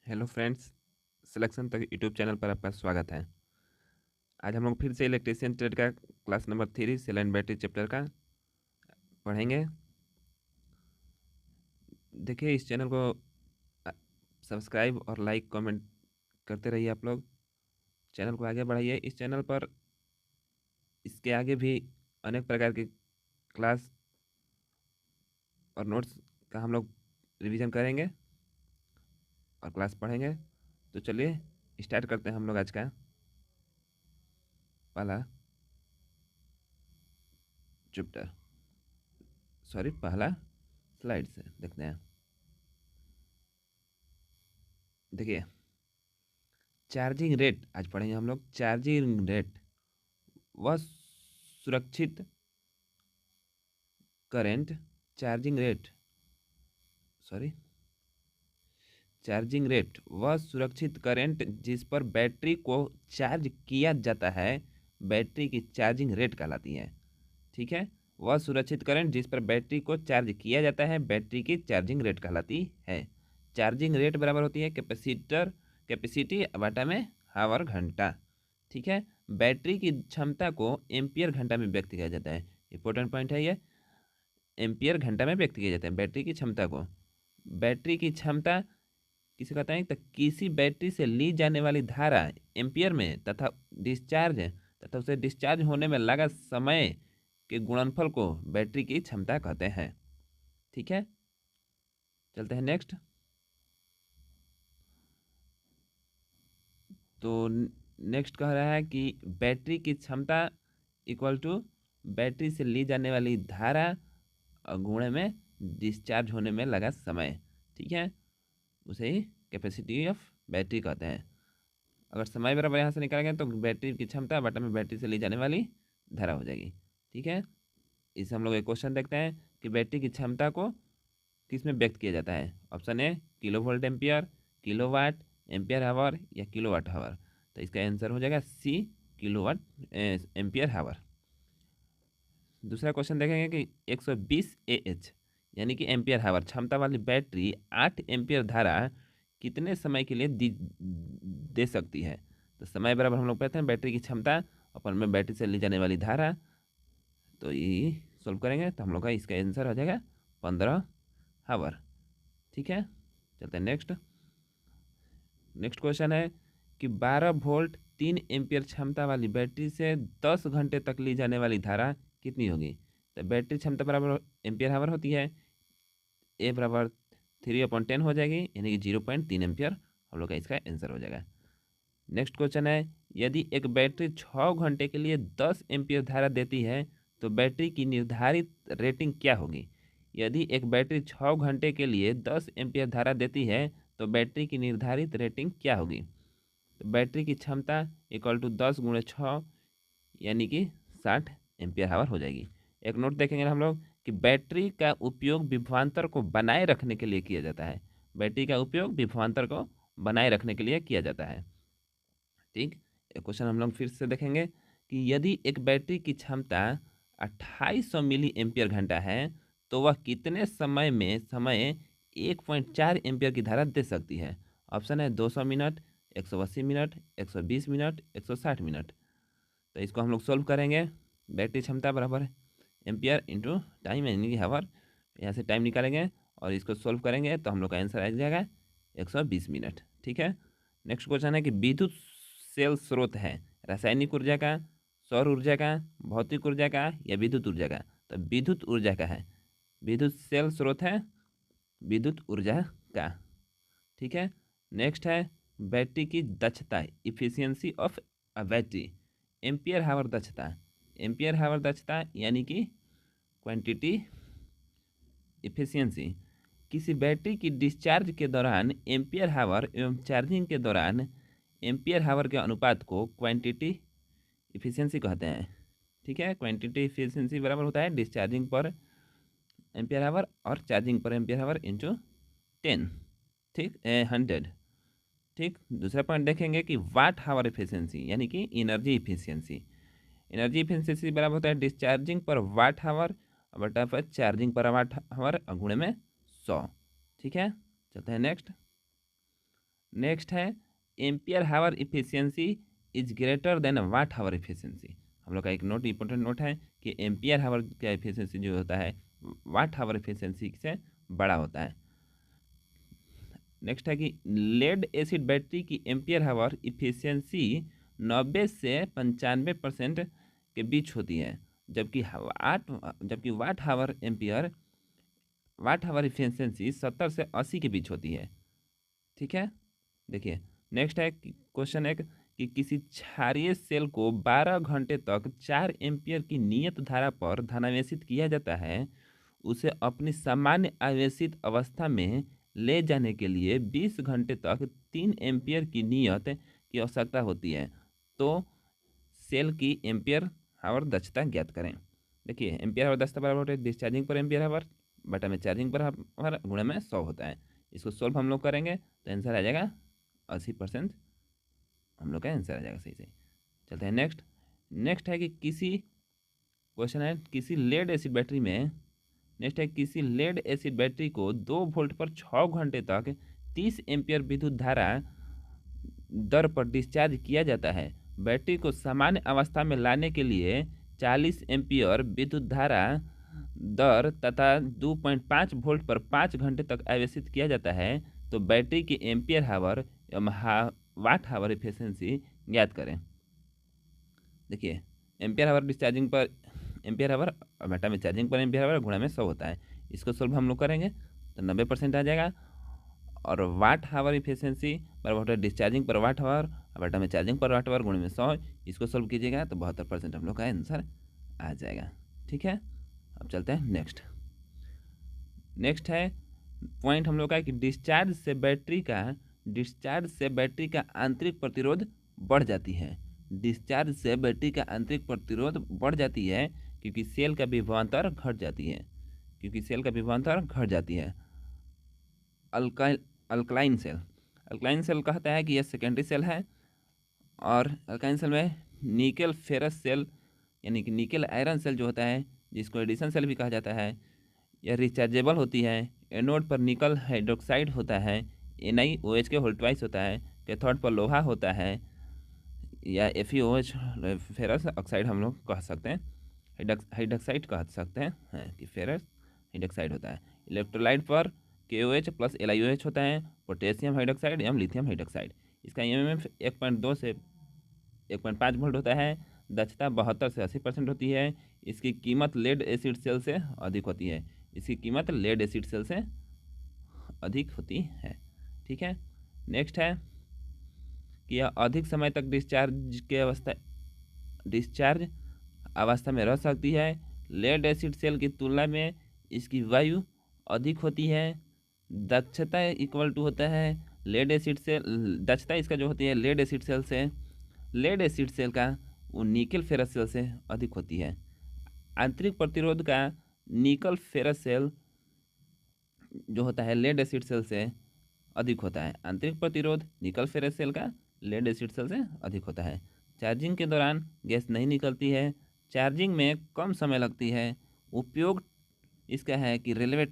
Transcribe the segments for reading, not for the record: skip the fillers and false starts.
Hello friends, selection Tak YouTube channel पर आपका स्वागत है। आज हम लोग फिर से इलेक्ट्रिशियन ट्रेड का class number 3 cell and battery chapter का पढ़ेंगे। देखिए, इस चैनल को सब्सक्राइब और लाइक कमेंट करते रहिए। आप लोग चैनल को आगे बढ़ाइए। इस चैनल पर इसके आगे भी अनेक प्रकार की क्लास और नोट्स का हम लोग रिवीजन करेंगे और क्लास पढ़ेंगे। तो चलिए स्टार्ट करते हैं हम लोग आज का पहला चैप्टर, पहला स्लाइड से देखते हैं। देखिए, चार्जिंग रेट आज पढ़ेंगे हम लोग। चार्जिंग रेट वह सुरक्षित current charging rate sorry charging rate वह सुरक्षित करंट जिस पर बैटरी को चार्ज किया जाता है, बैटरी की चार्जिंग रेट कहलाती है। ठीक है, वह सुरक्षित करंट जिस पर बैटरी को चार्ज किया जाता है, बैटरी की चार्जिंग रेट कहलाती है। चार्जिंग रेट बराबर होती है कैपेसिटी बटा में हावर घंटा। ठीक है, बैटरी की क्षमता को एम्पियर घंटा में व्यक्त किया जाता है। इंपॉर्टेंट पॉइंट है ये, एम्पियर घंटा में व्यक्त किया जाता है बैटरी की क्षमता को। बैटरी की क्षमता किसे कहते हैं? तो किसी बैटरी से ली जाने वाली धारा एम्पियर में तथा उसे डिस्चार्ज होने में लगा समय के गुणनफल को बैटरी की क्षमता कहते हैं। ठीक है, चलते हैं नेक्स्ट। तो नेक्स्ट कह रहा है कि बैटरी की क्षमता इक्वल टू बैटरी से ली जाने वाली धारा और गुणे में डिस्चार्ज होने में लगा समय। ठीक है, उसे ही कैपेसिटी ऑफ बैटरी कहते हैं। अगर समय बराबर यहाँ से निकालेंगे तो बैटरी की क्षमता बटा में बैटरी से ली जाने वाली धारा हो जाएगी। ठीक है, इसे हम लोग एक क्वेश्चन देखते हैं कि बैटरी की क्षमता को किस में व्यक्त किया जाता है। Option A kilo volt ampere, kilo watt, ampere hour या किलो वाट हावर। तो इसका आंसर हो जाएगा सी, किलो वाट एम्पियर हावर। दूसरा क्वेश्चन देखेंगे कि 120 एएच यानी कि एम्पियर हावर क्षमता वाली बैटरी 8 एम्पियर धारा कितने समय के लिए दे सकती है। तो समय बराबर हम लोग कहते हैं बैटरी की क्षमता अपन में बैटरी से ली जाने वाली धारा। तो ये सॉल्व करेंगे तो हम लोग का इसका आंसर हो जाएगा 15 हावर। ठीक है, चलते हैं नेक्स्ट। नेक्स्ट क्वेश्चन है कि 12 वोल्ट 3 एम्पियर क्षमता वाली बैटरी से 10 घंटे तक ली जाने वाली धारा कितनी होगी। तो बैटरी क्षमता बराबर एम्पियर हावर होती है, ए बराबर 3/10 हो जाएगी यानी कि 0.3 एम्पियर हम लोग का इसका आंसर हो जाएगा। नेक्स्ट क्वेश्चन है, यदि एक बैटरी 6 घंटे के लिए 10 एम्पियर धारा देती है तो बैटरी की निर्धारित रेटिंग क्या होगी। यदि एक बैटरी 6 घंटे के लिए 10 एम्पियर धारा देती है तो बैटरी की निर्धारित रेटिंग क्या होगी। तो बैटरी की क्षमता इक्वल टू 10 × 6 यानी कि 60 एम्पियर हावर हो जाएगी। एक नोट देखेंगे हम लोग कि बैटरी का उपयोग विभवांतर को बनाए रखने के लिए किया जाता है। बैटरी का उपयोग विभवांतर को बनाए रखने के लिए किया जाता है। ठीक, एक क्वेश्चन हम लोग फिर से देखेंगे कि यदि एक बैटरी की क्षमता 2800 मिली एम्पियर घंटा है तो वह कितने समय 1.4 एम्पियर की धारा दे सकती है। ऑप्शन है 200 मिनट, 180 मिनट, 120 मिनट, 160 मिनट। तो इसको हम लोग सोल्व करेंगे। बैटरी क्षमता बराबर एम्पियर इंटू टाइम यानी कि हावर। यहाँ से टाइम निकालेंगे और इसको सोल्व करेंगे तो हम लोग का आंसर आ जाएगा 120 मिनट। ठीक है, नेक्स्ट क्वेश्चन है कि विद्युत सेल स्रोत है रासायनिक ऊर्जा का, सौर ऊर्जा का, भौतिक ऊर्जा का या विद्युत ऊर्जा का। तो विद्युत ऊर्जा का है, विद्युत सेल स्रोत है विद्युत ऊर्जा का। ठीक है, नेक्स्ट है बैटरी की दक्षता, efficiency of a battery, ampere hour दक्षता। एम्पियर हावर दक्षता यानी कि क्वांटिटी इफिशियंसी किसी बैटरी की डिस्चार्ज के दौरान एम्पियर हावर एवं चार्जिंग के दौरान एम्पियर हावर के अनुपात को क्वांटिटी इफिशियंसी कहते हैं। ठीक है, क्वांटिटी इफिशियंसी बराबर होता है डिस्चार्जिंग पर एम्पियर हावर और चार्जिंग पर एम्पियर हावर इंटू 10। ठीक, 100। ठीक, दूसरा पॉइंट देखेंगे कि वाट हावर इफिशियंसी यानी कि एनर्जी इफिशियंसी। एनर्जी इफिशियंसी बराबर होता है डिस्चार्जिंग पर वाट हावर बटा पर चार्जिंग पर वाट हावर गुणे में 100। ठीक है, चलते हैं नेक्स्ट। नेक्स्ट है ampere hour efficiency is greater than watt hour efficiency. हम लोग का एक नोट इंपॉर्टेंट नोट है कि एम्पियर हावर का इफिशियंसी जो होता है वाट हावर इफिशियंसी से बड़ा होता है। नेक्स्ट है कि लेड एसिड बैटरी की एम्पियर हावर इफिशियंसी 90 से 95% के बीच होती है, जबकि वाट हावर इफिशियंसी 70 से 80 के बीच होती है। ठीक है, देखिए नेक्स्ट है क्वेश्चन है कि किसी क्षारीय सेल को 12 घंटे तक 4 एम्पियर की नियत धारा पर धनावेशित किया जाता है। उसे अपनी सामान्य आवेशित अवस्था में ले जाने के लिए 20 घंटे तक 3 एम्पियर की नियत की आवश्यकता होती है। तो सेल की एम्पियर हावर दक्षता ज्ञात करें। देखिए एम्पियर हावर दक्षता बराबर होता है डिस्चार्जिंग पर एम्पियर हावर बटा में चार्जिंग पर हावर गुणा में 100 होता है। इसको सोल्व हम लोग करेंगे तो आंसर आ जाएगा 80%। हम लोग का आंसर आ जाएगा सही से। चलते हैं नेक्स्ट है कि किसी क्वेश्चन है किसी लेड एसिड बैटरी में नेक्स्ट है किसी लेड एसिड बैटरी को 2 वोल्ट पर 6 घंटे तक 30 एम्पियर विद्युत धारा दर पर डिस्चार्ज किया जाता है। बैटरी को सामान्य अवस्था में लाने के लिए 40 एम्पियर विद्युत धारा दर तथा 2.5 वोल्ट पर 5 घंटे तक आवेशित किया जाता है। तो बैटरी की एम्पियर हावर एवं वाट हावर इफिशियंसी ज्ञात करें। देखिए एम्पियर हावर डिस्चार्जिंग पर एम्पियर हावर और बटा में चार्जिंग पर एम्पियर हावर गुणा में 100 होता है। इसको सोल्व हम लोग करेंगे तो 90% आ जाएगा। और वाट हावर इफिशियंसी बराबर होता है डिस्चार्जिंग पर वाट हावर और बटा में चार्जिंग पर वाट हावर गुणे में 100। इसको सोल्व कीजिएगा तो 72% हम लोग का आंसर आ जाएगा। ठीक है, अब चलते हैं नेक्स्ट है पॉइंट हम लोग का कि डिस्चार्ज से बैटरी का आंतरिक प्रतिरोध बढ़ जाती है। डिस्चार्ज से बैटरी का आंतरिक प्रतिरोध बढ़ जाती है क्योंकि सेल का विभवांतर घट जाती है। अल्कलाइन सेल कहता है कि यह सेकेंडरी सेल है और अल्काइन सेल में निकल फेरस सेल यानी कि निकल आयरन सेल जो होता है जिसको एडिशन सेल भी कहा जाता है, यह रिचार्जेबल होती है। एनोड पर निकल हाइड्रोक्साइड होता है, NiOH के होल ट्वाइस होता है। कैथोड पर लोहा होता है या FeOH फेरस ऑक्साइड हम लोग कह सकते हैं, हाइड्रोक्साइड कह सकते हैं कि फेरस हाइड्रोक्साइड होता है। इलेक्ट्रोलाइट पर KOH प्लस LiOH होता है, पोटेशियम हाइड्रोक्साइड एवं लिथियम हाइड्रोक्साइड। इसका EMF 1.2 से 1.5 वोल्ट होता है। दक्षता 72 से 80% होती है। इसकी कीमत लेड एसिड सेल से अधिक होती है। ठीक है, नेक्स्ट है कि यह अधिक समय तक डिस्चार्ज अवस्था में रह सकती है। लेड एसिड सेल की तुलना में इसकी वायु अधिक होती है। दक्षता इक्वल टू होता है लेड एसिड सेल, दक्षता इसका जो होती है लेड एसिड सेल का वो निकल फेरस सेल से अधिक होती है। आंतरिक प्रतिरोध का निकल फेरस सेल जो होता है लेड एसिड सेल से अधिक होता है। आंतरिक प्रतिरोध निकल फेरस सेल का लेड एसिड सेल से अधिक होता है। चार्जिंग के दौरान गैस नहीं निकलती है। चार्जिंग में कम समय लगती है। उपयोग इसका है कि रेलवे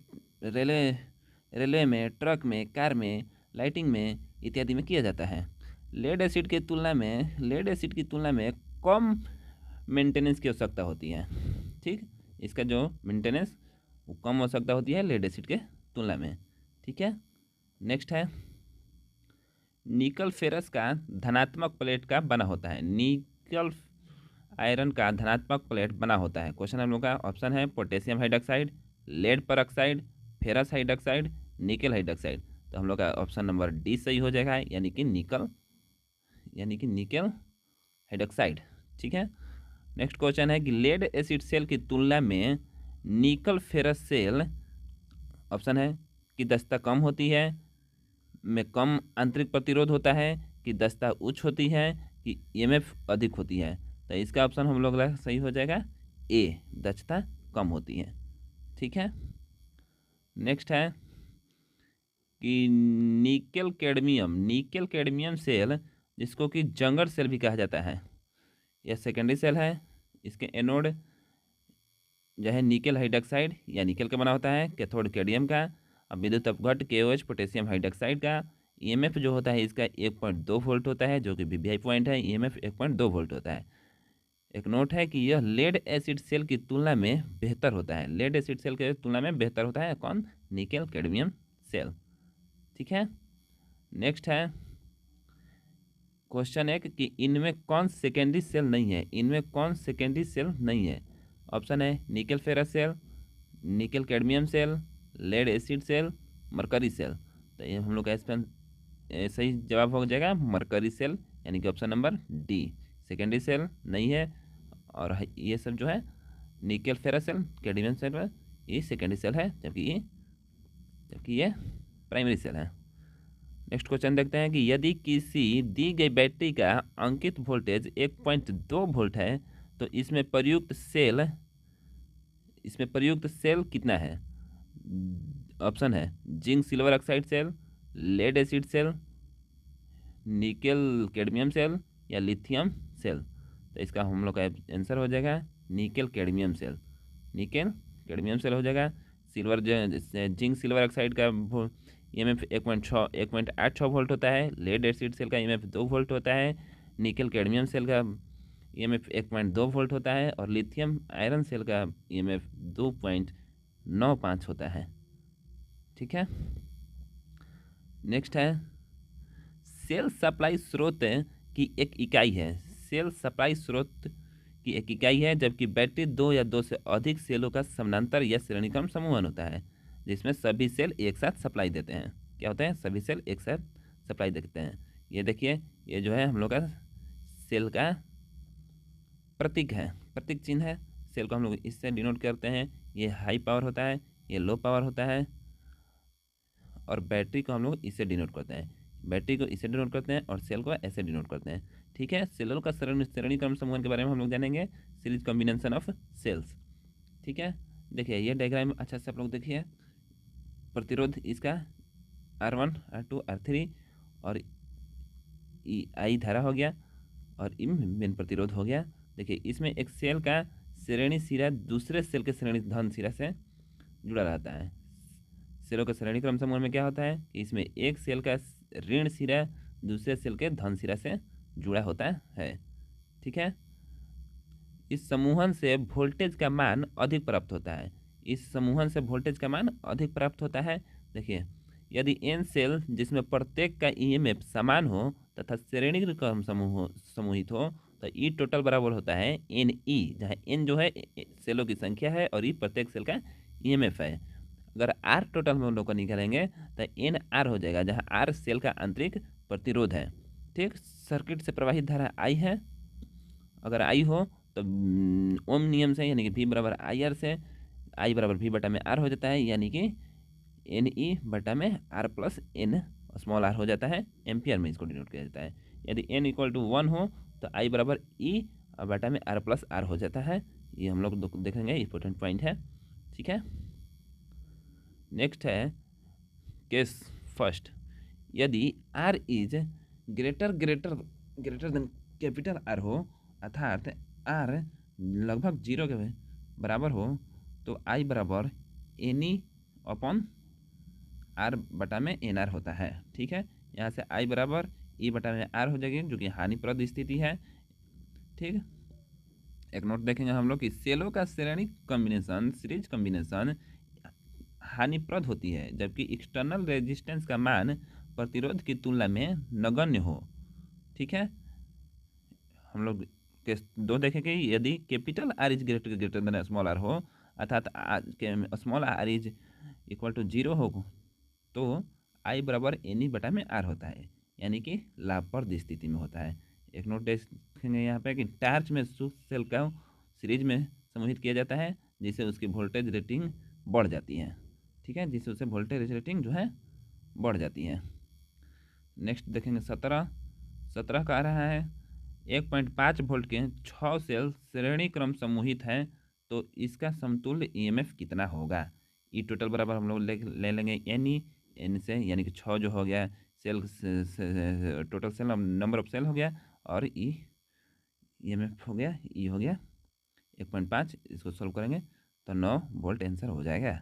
में, ट्रक में, कार में, लाइटिंग में इत्यादि में किया जाता है। लेड एसिड की तुलना में कम मेंटेनेंस की आवश्यकता होती है। ठीक, इसका जो मेंटेनेंस वो कम आवश्यकता होती है लेड एसिड के तुलना में। ठीक है, नेक्स्ट है निकल फेरस का धनात्मक प्लेट का बना होता है। निकल आयरन का धनात्मक प्लेट बना होता है। क्वेश्चन हम लोग का ऑप्शन है potassium hydroxide, lead peroxide, ferrous hydroxide, nickel hydroxide. तो हम लोग का ऑप्शन नंबर डी सही हो जाएगा, यानी कि निकल हाइड्रोक्साइड। ठीक है, नेक्स्ट क्वेश्चन है कि लेड एसिड सेल की तुलना में निकल फेरस सेल ऑप्शन है कि दक्षता कम होती है, में कम आंतरिक प्रतिरोध होता है, कि दक्षता उच्च होती है, कि EMF अधिक होती है। तो इसका ऑप्शन हम लोग सही हो जाएगा ए, दक्षता कम होती है। ठीक है, नेक्स्ट है कि निकल कैडमियम सेल जिसको कि जंगर सेल भी कहा जाता है, यह सेकेंडरी सेल है। इसके एनोड जो है निकल हाइड्रोक्साइड या निकल का बना होता है, कैथोड कैडमियम का, और विद्युत अपघट KOH पोटेशियम हाइड्रोक्साइड का। ईएमएफ जो होता है इसका 1.2 वोल्ट होता है, जो कि वीवीआई पॉइंट है। ईएमएफ 1.2 वोल्ट होता है। एक नोट है कि यह लेड एसिड सेल की तुलना में बेहतर होता है। लेड एसिड सेल के तुलना में बेहतर होता है कौन? Nickel cadmium cell. ठीक है। नेक्स्ट है क्वेश्चन एक कि इनमें कौन सेकेंडरी सेल नहीं है। इनमें कौन सेकेंडरी सेल नहीं है? ऑप्शन है nickel ferrous cell, nickel cadmium cell, lead acid cell, mercury cell. तो ये हम लोग का इसमें सही जवाब हो जाएगा मरकरी सेल, यानी कि option number D, secondary cell नहीं है। और ये सब जो है nickel ferrous cell, cadmium cell है, ये सेकेंडरी सेल है, जबकि ये प्राइमरी सेल है। नेक्स्ट क्वेश्चन देखते हैं कि यदि किसी दी गई बैटरी का अंकित वोल्टेज 1.2 वोल्ट है तो इसमें प्रयुक्त सेल कितना है? ऑप्शन है zinc silver oxide cell, lead acid cell, nickel cadmium cell या लिथियम सेल। तो इसका हम लोग का आंसर हो जाएगा nickel cadmium cell. Nickel cadmium cell हो जाएगा। जिंक सिल्वर ऑक्साइड का ईएमएफ 1.86 वोल्ट होता है। लेड एसिड सेल का ईएमएफ 2 वोल्ट होता है। निकेल कैडमियम सेल का ईएमएफ 1.2 वोल्ट होता है। और लिथियम आयरन सेल का ईएमएफ 2.95 होता है। ठीक है। नेक्स्ट है सेल सप्लाई स्रोत की एक इकाई है। सेल सप्लाई स्रोत की एक इकाई है, जबकि बैटरी दो या दो से अधिक सेलों का समानांतर या श्रेणीक्रम समूहन होता है, जिसमें सभी सेल एक साथ सप्लाई देते हैं। क्या होते हैं? सभी सेल एक साथ सप्लाई देते हैं। ये देखिए, ये जो है हम लोग का सेल का प्रतीक है, प्रतीक चिन्ह है। सेल को हम लोग इससे डिनोट करते हैं। ये हाई पावर होता है, ये लो पावर होता है। और बैटरी को हम लोग इससे डिनोट करते हैं। बैटरी को इससे डिनोट करते हैं और सेल को ऐसे डिनोट करते हैं। ठीक है। सेलों का श्रेणी क्रम समूहन के बारे में हम लोग जानेंगे, सीरीज कॉम्बिनेशन ऑफ सेल्स। ठीक है। देखिए ये डायग्राम अच्छा से आप लोग देखिए। प्रतिरोध इसका R1 R2 R3 और आई धारा हो गया और मेन प्रतिरोध हो गया। देखिए इसमें एक सेल का श्रेणी सिरा दूसरे सेल के श्रेणी धन सिरा से जुड़ा रहता है। सेलों का श्रेणी क्रम समूह में क्या होता है कि इसमें एक सेल का ऋण सिरा दूसरे सेल के धन सिरा से जुड़ा होता है। ठीक है। इस समूहन से वोल्टेज का मान अधिक प्राप्त होता है। इस समूहन से वोल्टेज का मान अधिक प्राप्त होता है। देखिए यदि एन सेल जिसमें प्रत्येक का ईएमएफ समान हो तथा श्रेणी क्रम समूहित हो तो ई टोटल बराबर होता है एन ई, जहाँ एन जो है सेलों की संख्या है और ई प्रत्येक सेल का ईएमएफ है। अगर आर टोटल में हम लोग को निकालेंगे तो एन आर हो जाएगा, जहाँ आर सेल का आंतरिक प्रतिरोध है। ठीक। सर्किट से प्रवाहित धारा आई है। अगर आई हो तो ओम नियम से यानी कि V बराबर आई आर से आई बराबर V बटा में आर हो जाता है, यानी कि एन ई बटा में R plus N small R हो जाता है। एम्पियर में इसको डिनोट किया जाता है। यदि एन इक्वल टू 1 हो तो आई बराबर ई बटा में आर प्लस आर हो जाता है। ये हम लोग देखेंगे, इंपॉर्टेंट पॉइंट है। ठीक है। नेक्स्ट है केस फर्स्ट। यदि R is greater than capital R हो, अर्थात आर लगभग 0 के बराबर हो, तो आई बराबर एन ई अपॉन आर बटा में एन आर होता है। ठीक है। यहाँ से आई बराबर ई बटा में आर हो जाएगी, जो कि हानिप्रद स्थिति है। ठीक। एक नोट देखेंगे हम लोग कि सेलों का श्रेणी कॉम्बिनेशन सीरीज कॉम्बिनेशन हानिप्रद होती है, जबकि एक्सटर्नल रेजिस्टेंस का मान प्रतिरोध की तुलना में नगण्य हो। ठीक है। हम लोग केस 2 देखेंगे, यदि capital R is greater than small R हो, अर्थात small R is equal to 0 हो, तो आई बराबर एन ई बटा में आर होता है, यानी कि लाभप्रद स्थिति में होता है। एक नोट देखेंगे यहाँ पे कि टार्च में शुष्क सेल का सीरीज में समूहित किया जाता है, जिससे उसकी वोल्टेज रेटिंग बढ़ जाती है। ठीक है। जिससे उसे वोल्टेज रेटिंग जो है बढ़ जाती है। नेक्स्ट देखेंगे 17 का आ रहा है 1.5 वोल्ट के 6 सेल श्रेणी क्रम समूहित है, तो इसका समतुल्य ईएमएफ कितना होगा? ई टोटल बराबर हम लोग ले लेंगे एन ई, एन से यानी कि 6 जो हो गया cell total cell number of cell हो गया, और ई ईएमएफ हो गया, ई हो गया 1.5। इसको सोल्व करेंगे तो 9 वोल्ट आंसर हो जाएगा।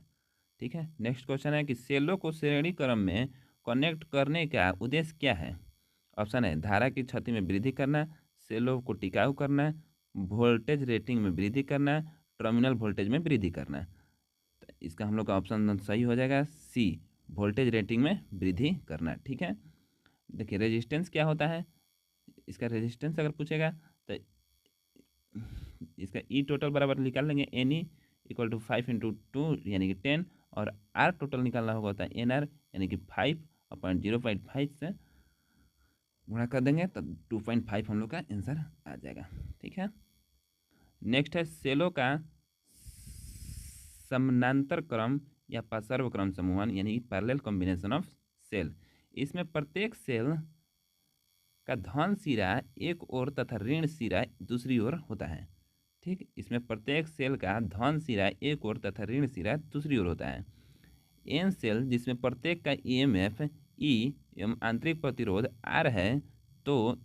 ठीक है। नेक्स्ट क्वेश्चन है कि सेलों को श्रेणी क्रम में कनेक्ट करने का उद्देश्य क्या है? ऑप्शन है धारा की क्षति में वृद्धि करना, सेलों को टिकाऊ करना, वोल्टेज रेटिंग में वृद्धि करना, टर्मिनल वोल्टेज में वृद्धि करना। तो इसका हम लोग का ऑप्शन सही हो जाएगा सी, वोल्टेज रेटिंग में वृद्धि करना। ठीक है, देखिए रेजिस्टेंस क्या होता है, इसका रेजिस्टेंस अगर पूछेगा तो इसका ई टोटल बराबर निकाल लेंगे, एन ई इक्वल टू 5 × 2 यानी कि 10, और आर टोटल निकालना होगा होता है एन आर यानी कि 5/0.5 से गुणा कर देंगे तो 2.5 हम लोग का आंसर आ जाएगा। ठीक है, नेक्स्ट है सेलों का समानांतर क्रम या पार्श्व क्रम समूहन यानी कि पैरेलल कॉम्बिनेशन ऑफ सेल। इसमें प्रत्येक सेल का धन सिरा एक ओर तथा ऋण सिरा दूसरी ओर होता है। ठीक, इसमें प्रत्येक सेल का धन सिरा एक ओर तथा ऋण सिरा दूसरी ओर होता है। एन सेल जिसमें प्रत्येक का ईएमएफ ई एवं आंतरिक प्रतिरोध आर है, तो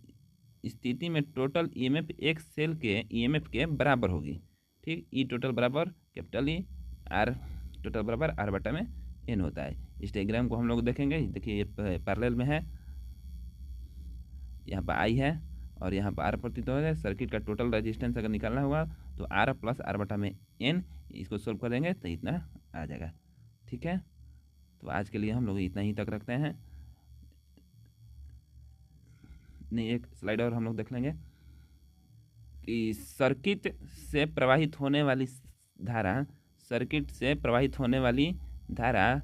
स्थिति में टोटल ईएमएफ एक सेल के ईएमएफ के बराबर होगी। ठीक, ई टोटल बराबर कैपिटल ई, आर टोटल बराबर आर बटा में एन होता है। इस डायग्राम को हम लोग देखेंगे, देखिए ये पैरेलल में है, यहाँ पर आई है और यहाँ पर आर प्रतीत हो है। सर्किट का टोटल रेजिस्टेंस अगर निकालना होगा तो आर प्लस आर बटा में एन, इसको सोल्व कर देंगे तो इतना आ जाएगा। ठीक है, तो आज के लिए हम लोग इतना ही तक रखते हैं। नहीं, एक स्लाइड और हम लोग देख लेंगे कि सर्किट से प्रवाहित होने वाली धारा, सर्किट से प्रवाहित होने वाली धारा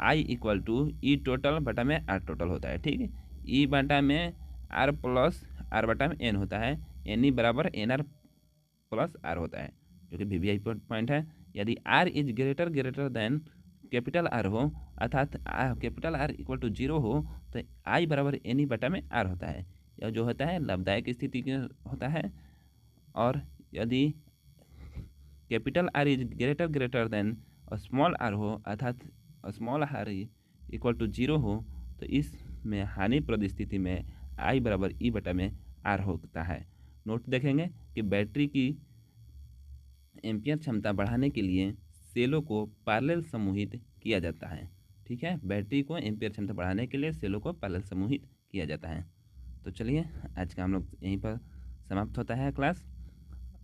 I equal to E total बटा में आर टोटल होता है। ठीक है, ई बटा में आर प्लस आर बटा में एन होता है, एन ई बराबर एन आर प्लस आर होता है, जो कि वी वी आई पॉइंट है। यदि R is greater than capital R हो, अर्थात कैपिटल आर इक्वल टू 0 हो, तो आई बराबर एन ई बटा में आर होता है। यह जो होता है लाभदायक स्थिति होता है। और यदि capital R is greater than small R हो, अर्थात स्मॉल आर इक्वल टू 0 हो, तो इसमें हानिप्रद स्थिति में आई बराबर ई बटा में आर होता है। नोट देखेंगे कि बैटरी की एम्पियर क्षमता बढ़ाने के लिए सेलों को पैरेलल समूहित किया जाता है। ठीक है, बैटरी को एम्पियर क्षमता बढ़ाने के लिए सेलों को पैरेलल समूहित किया जाता है। तो चलिए आज का हम लोग यहीं पर समाप्त होता है क्लास,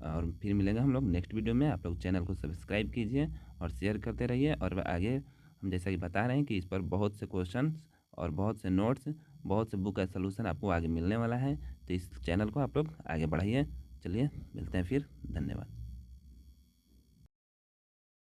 और फिर मिलेंगे हम लोग नेक्स्ट वीडियो में। आप लोग चैनल को सब्सक्राइब कीजिए और शेयर करते रहिए। और आगे हम जैसा कि बता रहे हैं कि इस पर बहुत से क्वेश्चंस और बहुत से नोट्स, बहुत से बुक का सलूशन आपको आगे मिलने वाला है, तो इस चैनल को आप लोग आगे बढ़ाइए। चलिए मिलते हैं फिर, धन्यवाद।